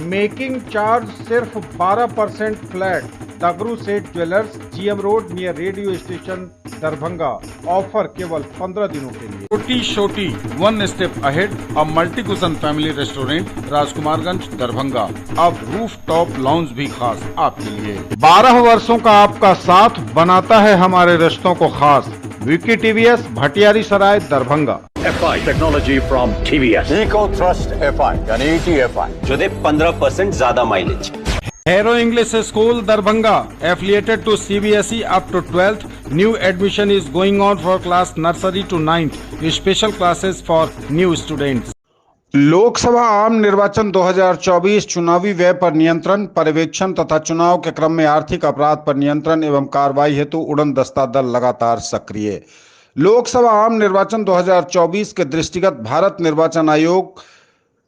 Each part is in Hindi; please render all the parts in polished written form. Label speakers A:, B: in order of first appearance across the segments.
A: मेकिंग चार्ज सिर्फ 12% फ्लैट। तगरू सेठ jewellers, GM road near radio station, Darbhanga. Offer केवल 15 दिनों के लिए।
B: छोटी छोटी one step ahead, a multi cushion family restaurant, Rajkumarganj, Darbhanga. अब रूफ टॉप लाउंज भी खास आपके लिए।
A: 12 वर्षों का आपका साथ बनाता है हमारे रिश्तों को खास। Vicky TVS, Bhatiyari Sarai, Darbhanga.
C: FI technology from TVS,
D: eco thrust FI यानी ETFI
C: जो दे 15% ज्यादा mileage.
B: Aero English School, Darbhanga, affiliated to CBSE up to 12th. New admission is going on for class nursery to 9th. Special classes for new students.
A: Lok Sabha आम निर्वाचन 2024 चुनावी व्यय पर नियंत्रण, पर्यवेक्षण तथा चुनाव के क्रम में आर्थिक अपराध पर नियंत्रण एवं कार्रवाई हेतु उड़न दस्ता दल लगातार सक्रिय। लोकसभा आम निर्वाचन 2024 के दृष्टिगत भारत निर्वाचन आयोग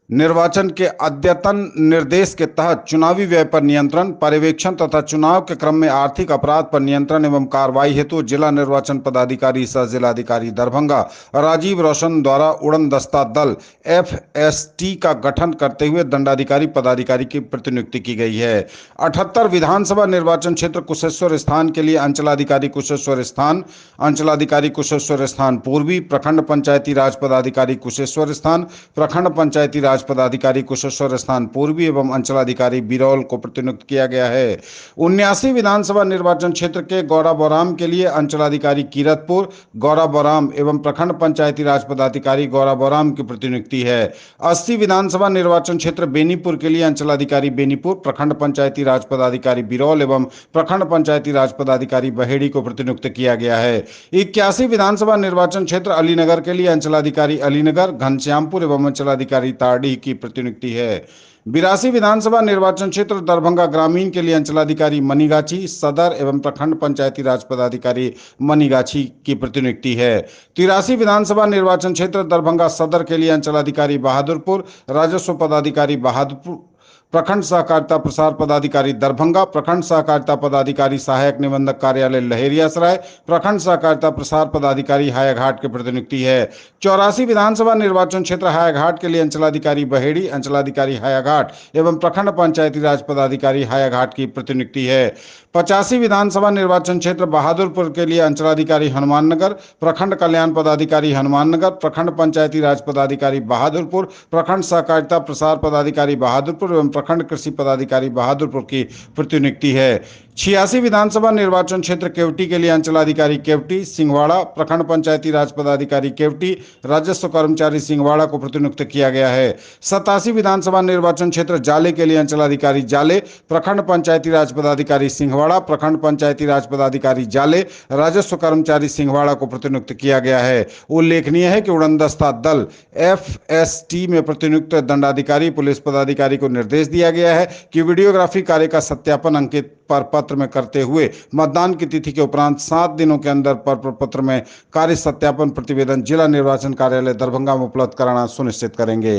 A: निर्वाचन के अद्यतन निर्देश के तहत चुनावी व्यय पर नियंत्रण, पर्यवेक्षण तथा चुनाव के क्रम में आर्थिक अपराध पर नियंत्रण एवं कार्रवाई हेतु जिला निर्वाचन पदाधिकारी सह जिलाधिकारी दरभंगा राजीव रोशन द्वारा उड़न दस्ता दल FST का गठन करते हुए दंडाधिकारी पदाधिकारी की प्रतिनियुक्ति की गई है। 78 विधानसभा निर्वाचन क्षेत्र कुशेश्वर स्थान के लिए अंचलाधिकारी कुशेश्वर स्थान, अंचलाधिकारी कुशेश्वर स्थान पूर्वी, प्रखंड पंचायती राज पदाधिकारी कुशेश्वर स्थान, प्रखंड पंचायती राज पदाधिकारी कुशेश्वर स्थान पूर्वी एवं अंचलाधिकारी बिरौल को प्रतिनियुक्त किया गया है। 79 विधानसभा निर्वाचन क्षेत्र के गौराबोराम के लिए अंचलाधिकारी कीरतपुर, गौराबोराम एवं प्रखंड पंचायती राज पदाधिकारी गौराबोराम की प्रतिनियुक्ति है। 80 विधानसभा निर्वाचन क्षेत्र बेनीपुर के लिए अंचलाधिकारी बेनीपुर, प्रखंड पंचायती राज पदाधिकारी बिरौल एवं प्रखंड पंचायती राज पदाधिकारी बहेड़ी को प्रतिनियुक्त किया गया है। 81 विधानसभा निर्वाचन क्षेत्र अलीनगर के लिए अंचलाधिकारी अलीनगर, घनश्यामपुर एवं अंचलाधिकारी ताड़ी की प्रतिनियुक्ति है। 82 विधानसभा निर्वाचन क्षेत्र दरभंगा ग्रामीण के लिए अंचलाधिकारी मनीगाछी सदर एवं प्रखंड पंचायती राज पदाधिकारी मनीगाछी की प्रतिनियुक्ति है। 83 विधानसभा निर्वाचन क्षेत्र दरभंगा सदर के लिए अंचलाधिकारी बहादुरपुर, राजस्व पदाधिकारी बहादुरपुर, प्रखंड सहकारिता प्रसार पदाधिकारी दरभंगा, प्रखंड सहकारिता पदाधिकारी सहायक निबंधक कार्यालय लहेरियासराय, प्रखंड सहकारिता प्रसार पदाधिकारी हायाघाट की प्रतिनियुक्ति है। 84 विधानसभा निर्वाचन क्षेत्र हायाघाट के लिए अंचलाधिकारी बहेड़ी, अंचलाधिकारी हायाघाट एवं प्रखंड पंचायती राज पदाधिकारी हायाघाट की प्रतिनियुक्ति है। 85 विधानसभा निर्वाचन क्षेत्र बहादुरपुर के लिए अंचलाधिकारी हनुमाननगर, प्रखंड कल्याण पदाधिकारी हनुमाननगर, प्रखंड पंचायती राज पदाधिकारी बहादुरपुर, प्रखंड सहकारिता प्रसार पदाधिकारी बहादुरपुर एवं प्रखंड कृषि पदाधिकारी बहादुरपुर की प्रतिनियुक्ति है। 86 विधानसभा निर्वाचन क्षेत्र केवटी के लिए अंचलाधिकारी केवटी सिंहवाड़ा, प्रखंड पंचायती राज पदाधिकारी केवटी, राजस्व कर्मचारी सिंहवाड़ा को प्रतिनियुक्त किया गया है। 87 विधानसभा निर्वाचन क्षेत्र जाले के लिए अंचलाधिकारी जाले, प्रखंड पंचायती राज पदाधिकारी सिंहवाड़ा, प्रखंड पंचायती राज पदाधिकारी जाले, राजस्व कर्मचारी सिंहवाड़ा को प्रतिनियुक्त किया गया है। उल्लेखनीय है कि उड़नदस्ता दल FST में प्रतिनियुक्त दंडाधिकारी पुलिस पदाधिकारी को निर्देश दिया गया है कि वीडियोग्राफी कार्य का सत्यापन अंकित पर पत्र में करते हुए मतदान की तिथि के उपरांत 7 दिनों के अंदर पर पत्र में कार्य सत्यापन प्रतिवेदन जिला निर्वाचन कार्यालय दरभंगा में उपलब्ध कराना सुनिश्चित करेंगे।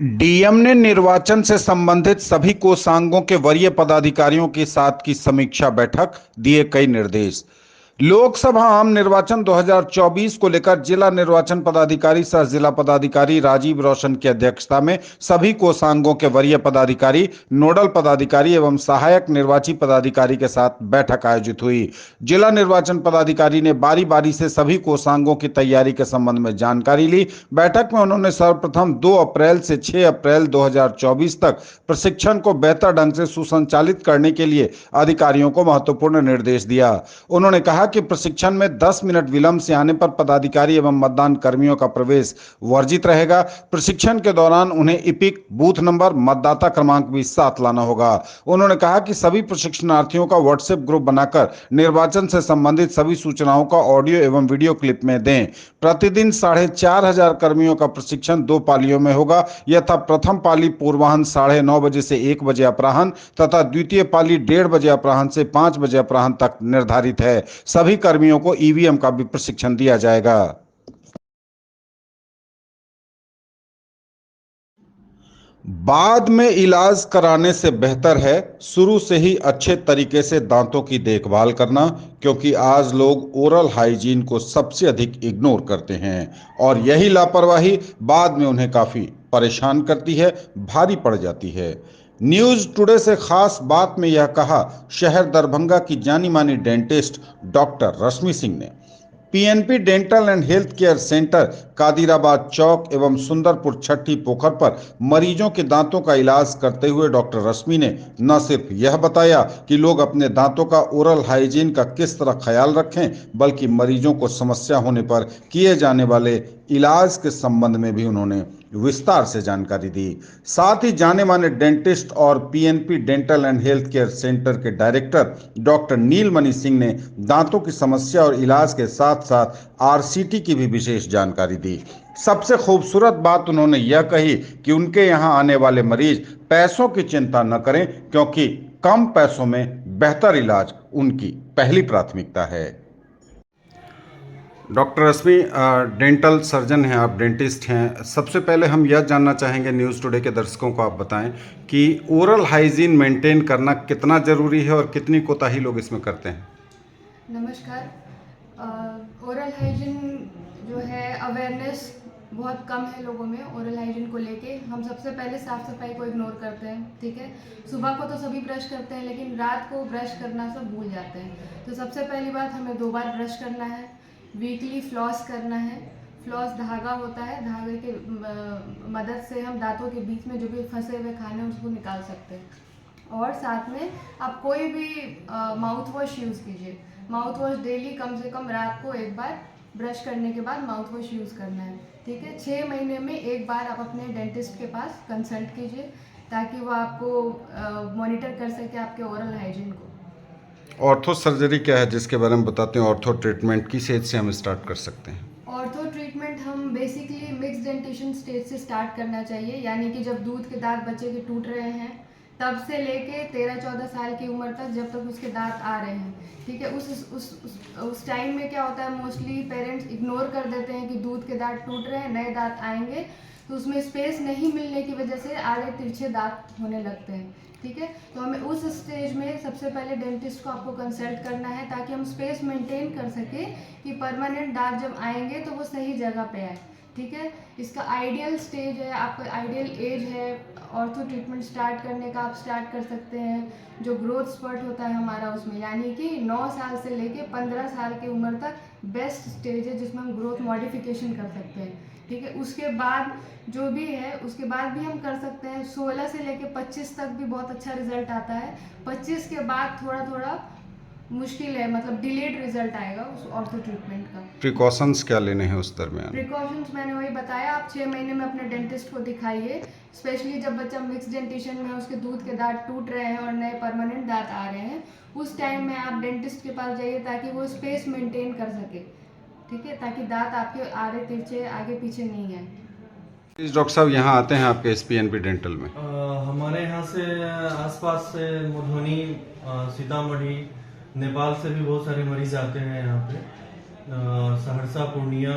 A: डीएम ने निर्वाचन से संबंधित सभी कोषांगों के वरीय पदाधिकारियों के साथ की समीक्षा बैठक, दिए कई निर्देश। लोकसभा आम निर्वाचन 2024 को लेकर जिला निर्वाचन पदाधिकारी सह जिला पदाधिकारी राजीव रोशन की अध्यक्षता में सभी कोषांगों के वरीय पदाधिकारी, नोडल पदाधिकारी एवं सहायक निर्वाची पदाधिकारी के साथ बैठक आयोजित हुई। जिला निर्वाचन पदाधिकारी ने बारी बारी से सभी कोषांगों की तैयारी के संबंध में जानकारी ली। बैठक में उन्होंने सर्वप्रथम 2 अप्रैल से 6 अप्रैल 2024 तक प्रशिक्षण को बेहतर ढंग से सुसंचालित करने के लिए अधिकारियों को महत्वपूर्ण निर्देश दिया। उन्होंने कहा कि प्रशिक्षण में 10 मिनट विलंब से आने पर पदाधिकारी एवं मतदान कर्मियों का प्रवेश वर्जित रहेगा। प्रशिक्षण के दौरान उन्हें इपिक, बूथ नंबर, मतदाता क्रमांक भी साथ लाना होगा। उन्होंने कहा कि सभी प्रशिक्षणार्थियों का व्हाट्सएप ग्रुप बनाकर निर्वाचन से संबंधित सभी सूचनाओं का ऑडियो एवं वीडियो क्लिप में दें। प्रतिदिन 4500 कर्मियों का प्रशिक्षण 2 पालियों में होगा। यथा प्रथम पाली पूर्वाह्न 9:30 बजे से 1 बजे अपराह्न तथा द्वितीय पाली 1:30 बजे अपराह्न से 5 बजे अपराह्न तक निर्धारित है। सभी कर्मियों को ईवीएम का भी प्रशिक्षण दिया जाएगा। बाद में इलाज कराने से बेहतर है शुरू से ही अच्छे तरीके से दांतों की देखभाल करना, क्योंकि आज लोग ओरल हाइजीन को सबसे अधिक इग्नोर करते हैं और यही लापरवाही बाद में उन्हें काफी परेशान करती है, भारी पड़ जाती है। न्यूज टुडे से खास बात में यह कहा शहर दरभंगा की जानी मानी डेंटिस्ट डॉक्टर रश्मि सिंह ने। PNP dental and health care centre Kadirabad Chowk एवं सुंदरपुर छठी पोखर पर मरीजों के दांतों का इलाज करते हुए डॉक्टर रश्मि ने न सिर्फ यह बताया कि लोग अपने दांतों का ओरल हाइजीन का किस तरह ख्याल रखें, बल्कि मरीजों को समस्या होने पर किए जाने वाले इलाज के संबंध में भी उन्होंने विस्तार से जानकारी दी। साथ ही जाने माने डेंटिस्ट और PNP dental and health care centre के डायरेक्टर डॉक्टर नीलमणि सिंह ने दांतों की समस्या और इलाज के साथ साथ आरसीटी की भी विशेष जानकारी दी। सबसे खूबसूरत बात उन्होंने यह कही कि उनके यहाँ आने वाले मरीज पैसों की चिंता न करें, क्योंकि कम पैसों में बेहतर इलाज उनकी पहली प्राथमिकता है। डॉक्टर रश्मि डेंटल सर्जन हैं, आप डेंटिस्ट हैं। सबसे पहले हम यह जानना चाहेंगे न्यूज़ टुडे के दर्शकों को आप बताएं कि ओरल हाइजीन मेंटेन करना कितना ज़रूरी है और कितनी कोताही लोग इसमें करते हैं।
E: नमस्कार। ओरल हाइजीन जो है अवेयरनेस बहुत कम है लोगों में ओरल हाइजीन को लेके। हम सबसे पहले साफ़ सफाई को इग्नोर करते हैं, ठीक है। सुबह को तो सभी ब्रश करते हैं, लेकिन रात को ब्रश करना सब भूल जाते हैं। तो सबसे पहली बात, हमें 2 बार ब्रश करना है। वीकली फ्लॉस करना है। फ्लॉस धागा होता है, धागे के मदद से हम दांतों के बीच में जो भी फंसे हुए खाने हैं उसको निकाल सकते हैं। और साथ में आप कोई भी माउथ वॉश यूज़ कीजिए। माउथ वॉश डेली कम से कम रात को 1 बार ब्रश करने के बाद माउथ वॉश यूज़ करना है, ठीक है। 6 महीने में 1 बार आप अपने डेंटिस्ट के पास कंसल्ट कीजिए, ताकि वो आपको मॉनिटर कर सके आपके ओरल हाइजीन को।
A: ऑर्थो सर्जरी क्या है, जिसके बारे में बताते हैं। ऑर्थो ट्रीटमेंट किस एज से हम स्टार्ट कर सकते हैं?
E: ऑर्थो ट्रीटमेंट हम बेसिकली मिक्स डेंटिशन स्टेज से स्टार्ट करना चाहिए, यानी कि जब दूध के दांत बच्चे के टूट रहे हैं तब से लेके 13-14 साल की उम्र तक, जब तक उसके दांत आ रहे हैं, ठीक है। उस टाइम में क्या होता है, मोस्टली पेरेंट्स इग्नोर कर देते हैं कि दूध के दांत टूट रहे हैं, नए दांत आएंगे, तो उसमें स्पेस नहीं मिलने की वजह से आड़े तिरछे दांत होने लगते हैं, ठीक है। तो हमें उस स्टेज में सबसे पहले डेंटिस्ट को आपको कंसल्ट करना है, ताकि हम स्पेस मेंटेन कर सके कि परमानेंट दांत जब आएंगे तो वो सही जगह पे आए, ठीक है। इसका आइडियल स्टेज है, आपका आइडियल एज है ऑर्थो ट्रीटमेंट स्टार्ट करने का, आप स्टार्ट कर सकते हैं जो ग्रोथ स्पर्ट होता है हमारा उसमें, यानी कि 9 साल से लेके 15 साल की उम्र तक बेस्ट स्टेज है जिसमें हम ग्रोथ मॉडिफिकेशन कर सकते हैं, ठीक है। उसके बाद जो भी है उसके बाद भी हम कर सकते हैं। 16 से लेके 25 तक भी बहुत अच्छा रिजल्ट आता है। 25 के बाद थोड़ा थोड़ा मुश्किल है, मतलब डिलेड रिजल्ट आएगा उस ऑर्थो ट्रीटमेंट का।
A: प्रिकॉशंस क्या लेने हैं उस दरमियान?
E: प्रिकॉशंस मैंने वही बताया, आप 6 महीने में अपने डेंटिस्ट को दिखाइए, स्पेशली जब बच्चा मिक्स डेंटिशन में है, उसके दूध के दांत टूट रहे हैं और नए परमानेंट दांत आ रहे हैं, उस टाइम में आप डेंटिस्ट के पास जाइए ताकि वो स्पेस मेंटेन कर सके, ठीक है, ताकि दांत आपके आड़े तिरछे आगे पीछे नहीं आए।
A: डॉक्टर साहब यहाँ आते हैं आपके पीएनपी डेंटल में?
F: हमारे यहाँ से आसपास से मधुबनी, सीतामढ़ी, नेपाल से भी बहुत सारे मरीज आते हैं यहाँ पे। सहरसा, पूर्णिया,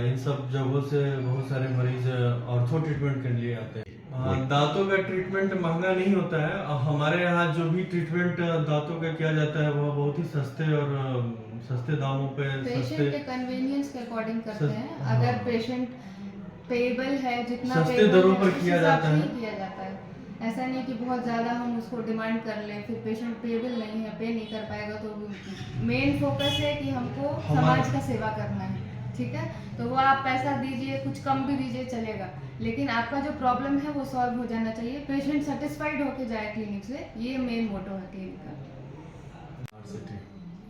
F: इन सब जगहों से बहुत सारे मरीज ऑर्थो ट्रीटमेंट के लिए आते हैं। दांतों का ट्रीटमेंट महंगा नहीं होता है। हमारे यहाँ जो भी ट्रीटमेंट दांतों का किया जाता है वह बहुत ही सस्ते दामों पे,
E: पेशेंट के कन्वीनियंस के अकॉर्डिंग करते हैं। अगर पेशेंट पेएबल है, जितना
F: सस्ते दरों पर किया जाता
E: है। ऐसा नहीं कि बहुत ज़्यादा हम उसको डिमांड कर लें, फिर पेशेंट पेएबल नहीं है, पे नहीं कर पाएगा। तो मेन फोकस है कि हमको समाज का सेवा करना है, ठीक है। तो वो आप पैसा दीजिए, कुछ कम भी दीजिए चलेगा, लेकिन आपका जो प्रॉब्लम है वो सॉल्व हो जाना चाहिए, पेशेंट सेटिस्फाइड होके जाए क्लिनिक से, ये मेन मोटो है क्लिनिक का।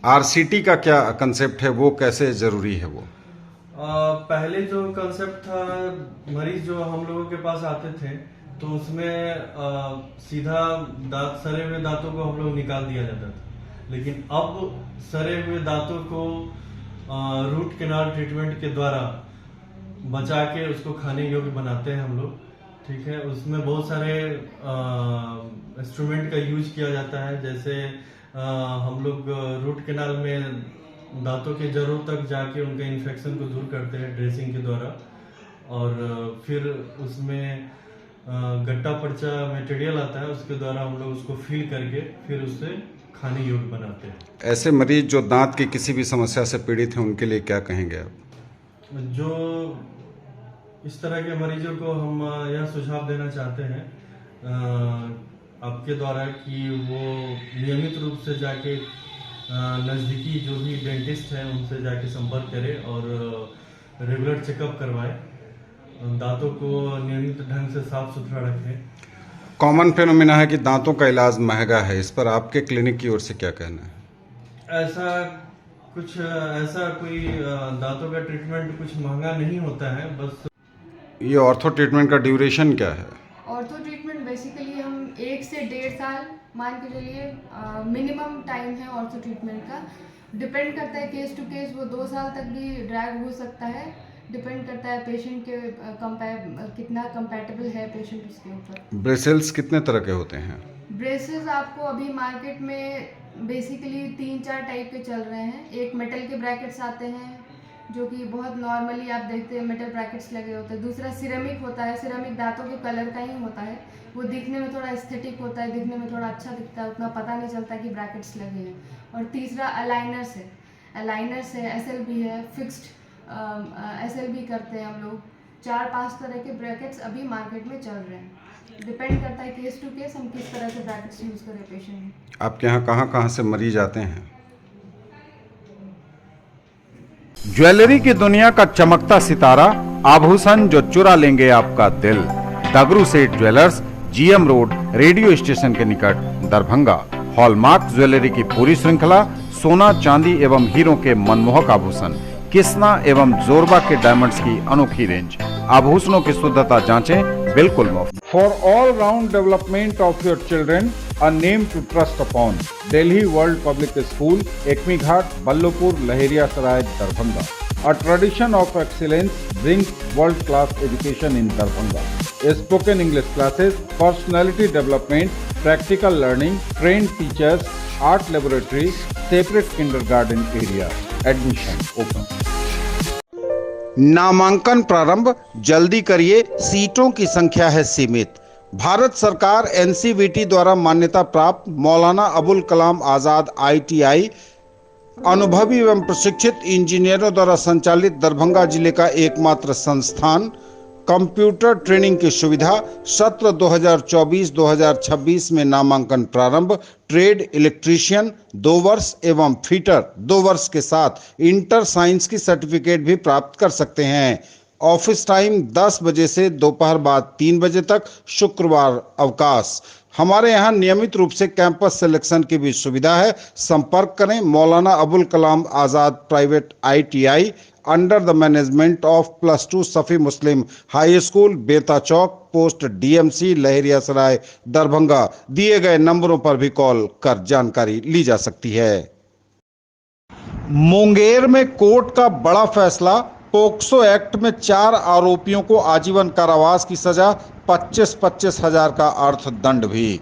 A: आरसीटी का क्या कंसेप्ट है, वो कैसे जरूरी है वो?
F: पहले जो कंसेप्ट था, मरीज जो हम लोगों के पास आते थे तो उसमें सीधा सड़े हुए दांतों को हम लोग निकाल दिया जाता था, लेकिन अब सड़े हुए दांतों को रूट कैनाल ट्रीटमेंट के द्वारा बचा के उसको खाने योग्य बनाते हैं हम लोग, ठीक है। उसमें बहुत सारे इंस्ट्रूमेंट का यूज किया जाता है, जैसे हम लोग रूट कैनाल में दांतों के जड़ों तक जाके उनके इन्फेक्शन को दूर करते हैं ड्रेसिंग के द्वारा, और फिर उसमें गट्टा पर्चा मटेरियल आता है, उसके द्वारा हम लोग उसको फिल करके फिर उससे खाने योग्य बनाते हैं।
A: ऐसे मरीज जो दांत की किसी भी समस्या से पीड़ित हैं उनके लिए क्या कहेंगे आप?
F: जो इस तरह के मरीजों को हम यह सुझाव देना चाहते हैं आपके द्वारा कि वो नियमित रूप से जाके नज़दीकी जो भी डेंटिस्ट हैं उनसे जाके संपर्क करें और रेगुलर चेकअप करवाएं, दांतों को नियमित ढंग से साफ सुथरा रखें।
A: कॉमन फेनोमेना है कि दांतों का इलाज महंगा है, इस पर आपके क्लिनिक की ओर से क्या कहना है?
F: ऐसा कोई दांतों का ट्रीटमेंट कुछ महंगा नहीं होता है। बस
A: ये ऑर्थो ट्रीटमेंट का ड्यूरेशन क्या है?
E: ऑर्थो ट्रीटमेंट बेसिकली हम 1 से 1.5 साल मान के चलिए मिनिमम टाइम है ऑर्थो ट्रीटमेंट का। डिपेंड करता है केस टू केस, वो 2 साल तक भी ड्रैग हो सकता है। डिपेंड करता है पेशेंट के कितना कंपैटिबल है पेशेंट उसके ऊपर।
A: ब्रेसेल्स कितने तरह के होते हैं?
E: ब्रेसेस आपको अभी मार्केट में बेसिकली 3-4 टाइप के चल रहे हैं। एक मेटल के ब्रैकेट्स आते हैं जो कि बहुत नॉर्मली आप देखते हैं मेटल ब्रैकेट्स लगे होते हैं। दूसरा सिरेमिक होता है, सिरेमिक दांतों के कलर का ही होता है, वो दिखने में थोड़ा एस्थेटिक होता है, दिखने में थोड़ा अच्छा दिखता है, उतना पता नहीं चलता कि ब्रैकेट्स लगे हैं। और तीसरा अलाइनर्स है, SLB है, फिक्स्ड SLB करते हैं हम लोग। 4-5 तरह के ब्रैकेट्स अभी मार्केट में चल रहे हैं। डिपेंड करता है केस टू केस हम किस तरह के ब्रैकेट्स यूज़ करें पेशेंट में।
A: आपके यहाँ कहाँ से मरीज आते हैं?
B: ज्वेलरी की दुनिया का चमकता सितारा, आभूषण जो चुरा लेंगे आपका दिल। दगरू सेठ jewellers, GM road, radio station के निकट, दरभंगा। हॉलमार्क ज्वेलरी की पूरी श्रृंखला, सोना, चांदी एवं हीरों के मनमोहक आभूषण, किस्ना एवं जोरबा के डायमंड्स की अनोखी रेंज। आभूषणों की शुद्धता जांचें बिल्कुल मुफ्त। For all round development of your children, a name to trust upon. Delhi World Public School, Ekmi Ghat, Ballopur, Lahariyasaray, Darbhanga. A tradition of excellence brings world-class education in Darbhanga. Spoken English classes, personality development, practical learning, trained teachers, art laboratory, separate kindergarten area. Admission open. नामांकन प्रारंभ जल्दी करिए, सीटों की संख्या है सीमित। भारत सरकार NCVT द्वारा मान्यता प्राप्त मौलाना अबुल कलाम आजाद ITI अनुभवी एवं प्रशिक्षित इंजीनियरों द्वारा संचालित दरभंगा जिले का एकमात्र संस्थान। कंप्यूटर ट्रेनिंग की सुविधा। सत्र 2024-2026 में नामांकन प्रारंभ। ट्रेड इलेक्ट्रीशियन 2 वर्ष एवं फिटर 2 वर्ष के साथ इंटर साइंस की सर्टिफिकेट भी प्राप्त कर सकते हैं। ऑफिस टाइम 10 बजे से दोपहर बाद 3 बजे तक, शुक्रवार अवकाश। हमारे यहाँ नियमित रूप से कैंपस सिलेक्शन की भी सुविधा है। संपर्क करें Maulana Abul Kalam Azad private ITI under the management of +2 Safi Muslim high school, Beta Chowk, post DMC, Laheriasarai, Darbhanga. दिए गए नंबरों पर भी कॉल कर जानकारी ली जा सकती है। मुंगेर में कोर्ट का बड़ा फैसला, पोक्सो एक्ट में 4 आरोपियों को आजीवन कारावास की सजा, 25-25 हजार का अर्थदंड भी।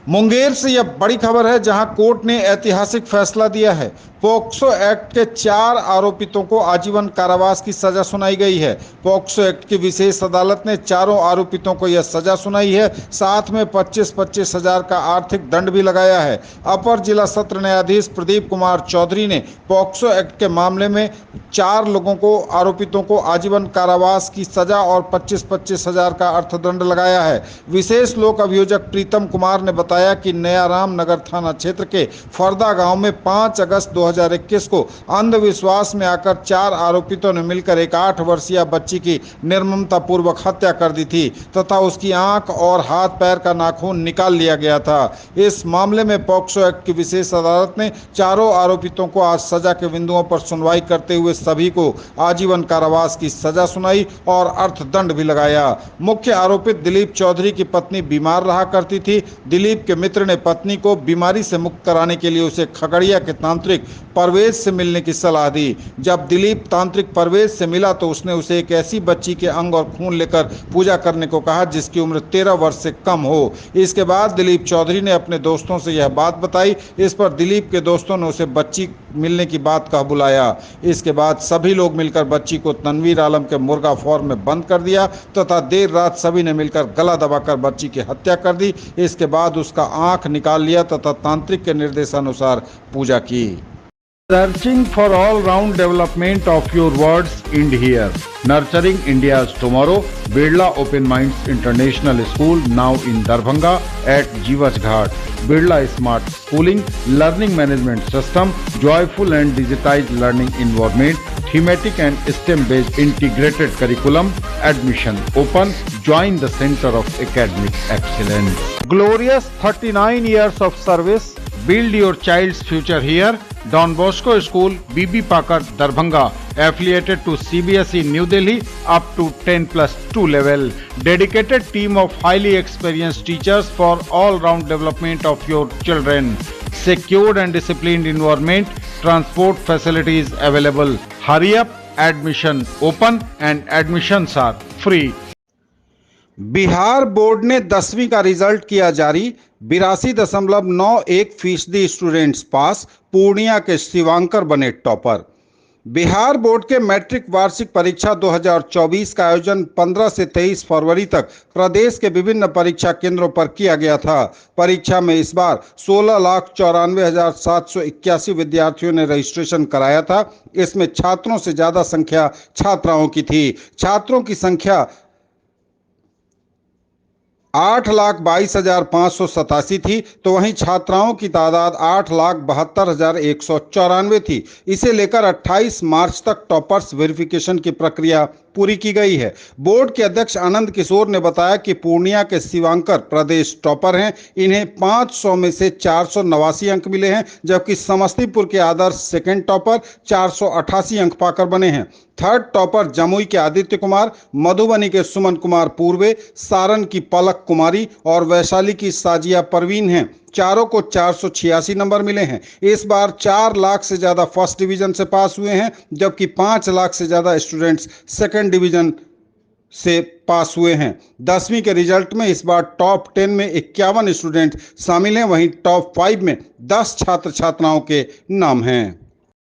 B: मुंगेर से यह बड़ी खबर है जहां कोर्ट ने ऐतिहासिक फैसला दिया है। पोक्सो एक्ट के 4 आरोपितों को आजीवन कारावास की सजा सुनाई गई है। पोक्सो एक्ट की विशेष अदालत ने चारों आरोपितों को यह सजा सुनाई है, साथ में 25-25 हजार का आर्थिक दंड भी लगाया है। अपर जिला सत्र न्यायाधीश प्रदीप कुमार चौधरी ने पोक्सो एक्ट के मामले में 4 लोगों को आरोपितों को आजीवन कारावास की सजा और 25-25 हजार का अर्थदंड लगाया है। विशेष लोक अभियोजक प्रीतम कुमार ने बताया कि नया राम नगर थाना क्षेत्र के फरदा गांव में 5 अगस्त 2021 को अंधविश्वास में आकर 4 आरोपितों ने मिलकर एक 8 वर्षीय बच्ची की निर्ममता पूर्वक हत्या कर दी थी तथा उसकी आंख और हाथ पैर का नाखून निकाल लिया गया था। इस मामले में पोक्सो एक्ट की विशेष अदालत ने चारों आरोपितों को आज सजा के बिंदुओं पर सुनवाई करते हुए सभी को आजीवन कारावास की सजा सुनाई और अर्थदंड भी लगाया। मुख्य आरोपित दिलीप चौधरी की पत्नी बीमार रहा करती थी। दिलीप के मित्र ने पत्नी को बीमारी से मुक्त कराने के लिए उसे खगड़िया के तांत्रिक परवेज से मिलने की सलाह दी। जब दिलीप तांत्रिक परवेज से मिला तो उसने उसे एक ऐसी बच्ची के अंग और खून लेकर पूजा करने को कहा जिसकी उम्र 13 वर्ष से कम हो। इसके बाद दिलीप चौधरी ने अपने दोस्तों से यह बात बताई। इस पर दिलीप के दोस्तों ने उसे बच्ची मिलने की बात कह बुलाया। इसके बाद सभी लोग मिलकर बच्ची को तनवीर आलम के मुर्गा फार्म में बंद कर दिया तथा देर रात सभी ने मिलकर गला दबाकर बच्ची की हत्या कर दी। इसके बाद उसका आंख निकाल लिया तथा तांत्रिक के निर्देशानुसार पूजा की। Searching for all-round development of your words, end here. Nurturing India's tomorrow, Birla Open Minds International School, now in Darbhanga at Jiwas Ghat. Birla Smart Schooling, Learning Management System, joyful and digitized learning environment, thematic and STEM-based integrated curriculum, admission open. Join the Center of Academic Excellence. Glorious 39 years of service. Build your child's future here. Don Bosco School, BB Pakar, Darbhanga, affiliated to CBSE New Delhi up to 10+2 level. Dedicated team of highly experienced teachers for all-round development of your children. Secured and disciplined environment, transport facilities available. Hurry up, admission open and admissions are free.
A: Bihar board ने 10वीं का रिजल्ट किया जारी। 82.91% स्टूडेंट्स पास। पूर्णिया के शिवांकर बने टॉपर। बिहार बोर्ड के मैट्रिक वार्षिक परीक्षा 2024 का आयोजन 15 से 23 फरवरी तक प्रदेश के विभिन्न परीक्षा केंद्रों पर किया गया था। परीक्षा में इस बार 16,94,781 विद्यार्थियों ने रजिस्ट्रेशन कराया था। इसमें छात्रों से ज्यादा संख्या छात्राओं की थी। छात्रों की संख्या 8,22,587 थी, तो वहीं छात्राओं की तादाद 8,72,194 थी। इसे लेकर 28 मार्च तक टॉपर्स वेरिफिकेशन की प्रक्रिया पूरी की गई है। बोर्ड के अध्यक्ष आनंद किशोर ने बताया कि पूर्णिया के शिवांकर प्रदेश टॉपर हैं। इन्हें 500 में से 489 अंक मिले हैं, जबकि समस्तीपुर के आदर्श सेकंड टॉपर 488 अंक पाकर बने हैं। थर्ड टॉपर जमुई के आदित्य कुमार, मधुबनी के सुमन कुमार पूर्वे, सारण की पलक कुमारी और वैशाली की साजिया परवीन हैं। चारों को 486 नंबर मिले हैं। इस बार 4 लाख से ज्यादा फर्स्ट डिवीजन से पास हुए हैं, जबकि 5 लाख से ज्यादा स्टूडेंट्स सेकंड डिवीजन से पास हुए हैं। 10वीं के रिजल्ट में इस बार टॉप 10 में 51 स्टूडेंट शामिल हैं, वहीं टॉप 5 में 10 छात्र छात्राओं के नाम हैं।